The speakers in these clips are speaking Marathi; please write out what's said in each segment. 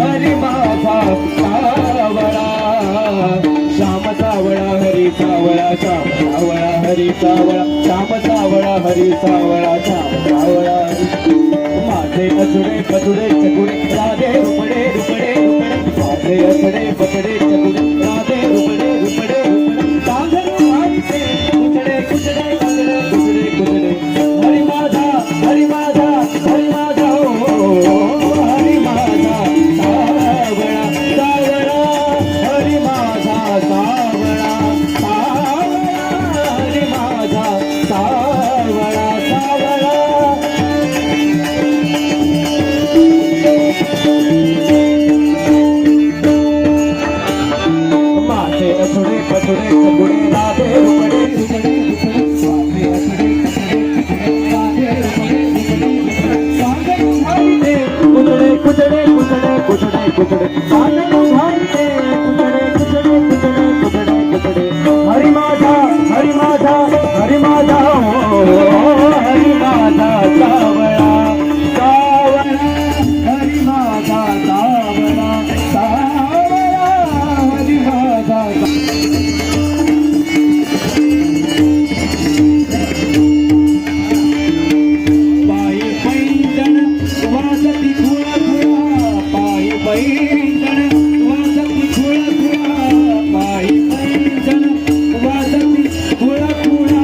हरी माझा सावळा श्याम सावळा हरी सावळा श्याम सावळा हरी सावळा श्याम सावळा हरी सावळा श्याम सावळा माझे असुडे पसुडे चकुडे राधे रुपडे रुपडे रुपडे माझे असुडे पसुडे चकुडे राधे रुपडे रुपडे रुपडे सागरू वाईचे कुचडे कुचडे कुचडे कुचडे कुचडे हरी माझा हरी माझा हरी माझा हरी माझा सावळा सावळा हरी माझा सावळा सावळा हरी माझा सावळा सावळा माझे असुडे पसुडे चकुडे राधे रुपडे रुपडे रुपडे माझे असुडे पसुडे चकुडे राधे रुपडे रुपडे कुचडे कुचडे कुचडे कुचडे सागरू वाईचे कुचडे कुचडे कुचडे कुचडे कुचडे हरी माझा हरी माझा हरी माझा हरी माझा सावळा सावळा हरी माझा सावळा सावळा हरी माझा पायी पैंजण वाजती खुळा खुळा पायी पैंजण वाजती खुळा खुळा पायी पैंजण वाजती खुळा खुळा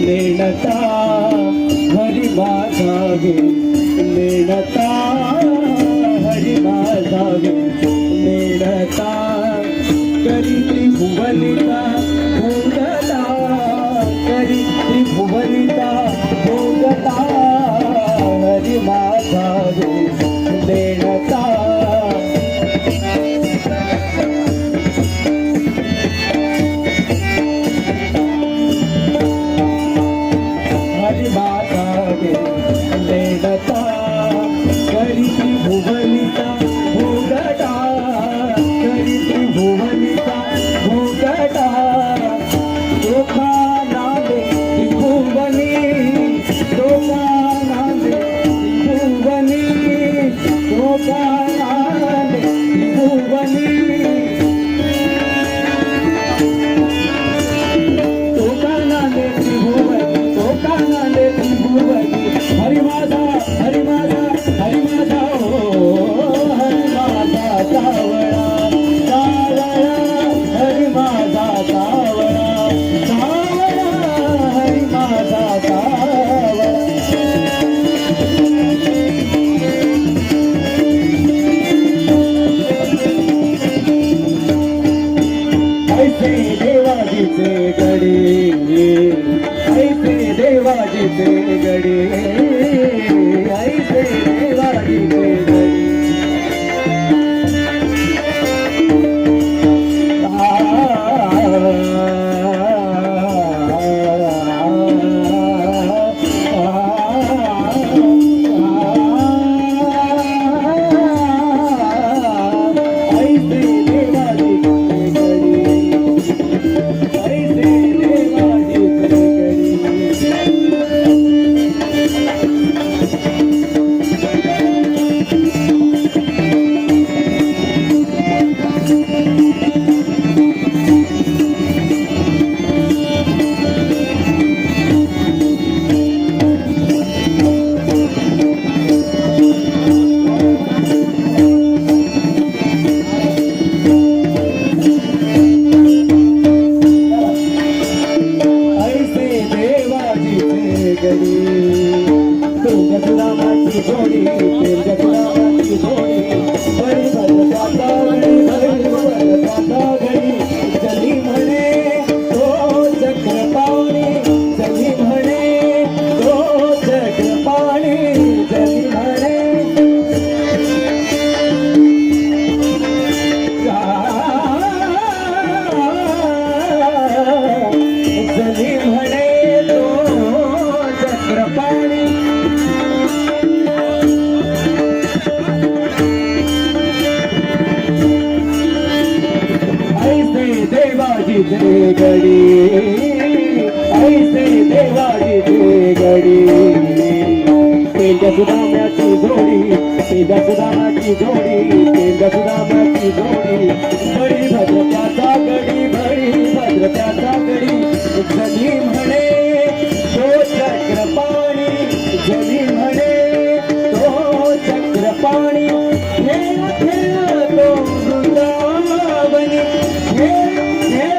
लेणता हरी माझा गे लेणता हरी माझा गे लेणता करी त्रिभुवनिता भोगता करी त्रिभुवनिता भोगता हरी माझा गे लेणता देवाजीचे गडे ऐसे देवाजीचे गडे ऐसे देवा देवाजीचे गडी ऐसे देवाजीचे गडी पेंड्या सुदाम्याची जोडी पेंड्या सुदामाची जोडी पेंड्या सुदामाची जोडी बडी भद्रत्याचा गडी बडी भद्रत्याचा गडी जनी म्हणे तो चक्रपाणी जनी म्हणे तो चक्रपाणी खेळ खेळ तो वृंदावनी खेळ खेळ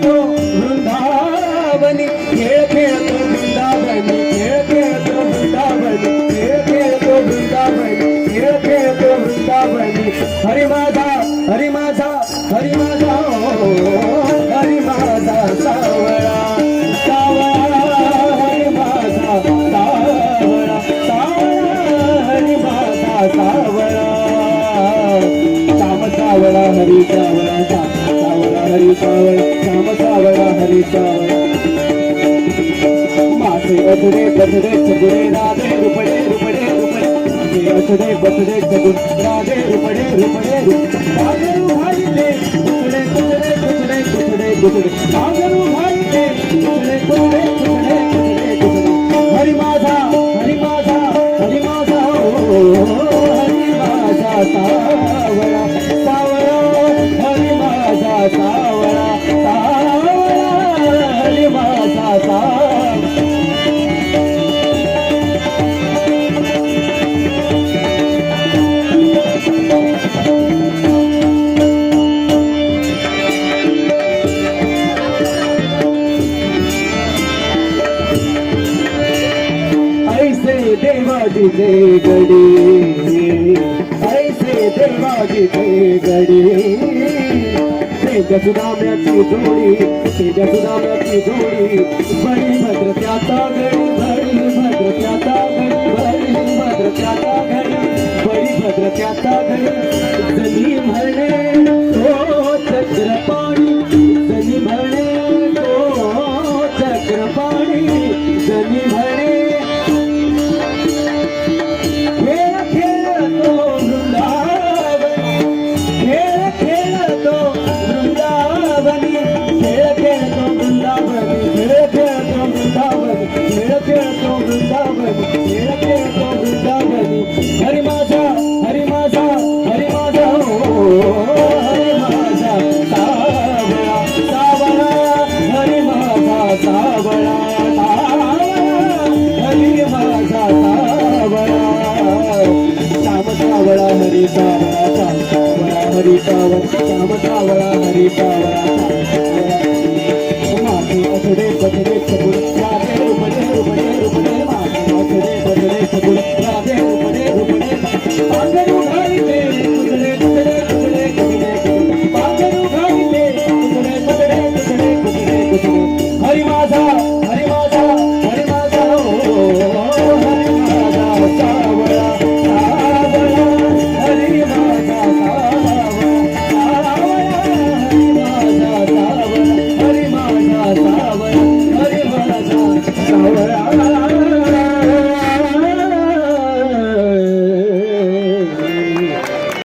तो वृंदावनी खेळ खेळतो वृंदावनी खेळ खेळतो वृंदावनी खेळ खेळतो वृंदावनी खेळ खेळतो वृंदावनी हरी माझा हरी माझा हरी माझा हरी माझा सावळा सावळा हरी माझा सावळा सावळा हरी माझा सावळा श्याम सावळा हरी सावळा सावळा हरी सावळा श्याम सावळा हरी सावळा असुरे बसरे सगुरे राधे रुपडे रुपडे रुपडे असुरे बसरे सगुरे राधे रुपडे रुपडे राधे भाईले कुचडे कुचडे कुचडे कुचडे कुचडे सागरू भाईले कुचडे कुचडे कुचडे कुचडे कुचडे हरी माझा हरी माझा हरी माझा हरी माझा सावळा सावळा हरी माझा सावळा सावळा हरी माझा सावळा देवाजीचे गडी ऐसे देवाजीचे गडी पेंड्या सुदाम्याची जोडी पेंड्या सुदाम्याची जोडी बडी भद्रत्याचा गडी बडी भद्रत्याचा गडी बडी भद्रत्याचा गडी बडी भद्रत्याचा गडी जनी म्हणे तो चक्रपाणी जनी म्हणे तो चक्रपाणी जनी म्हणे हरी माझा हरी माझा हरी माझा हरी माझा सावळा सावळा हरी माझा सावळा हरी माझा सावळा श्याम सावळा हरी सावळा सावळा हरी सावळा श्याम सावळा हरी सावळा माझे असुरे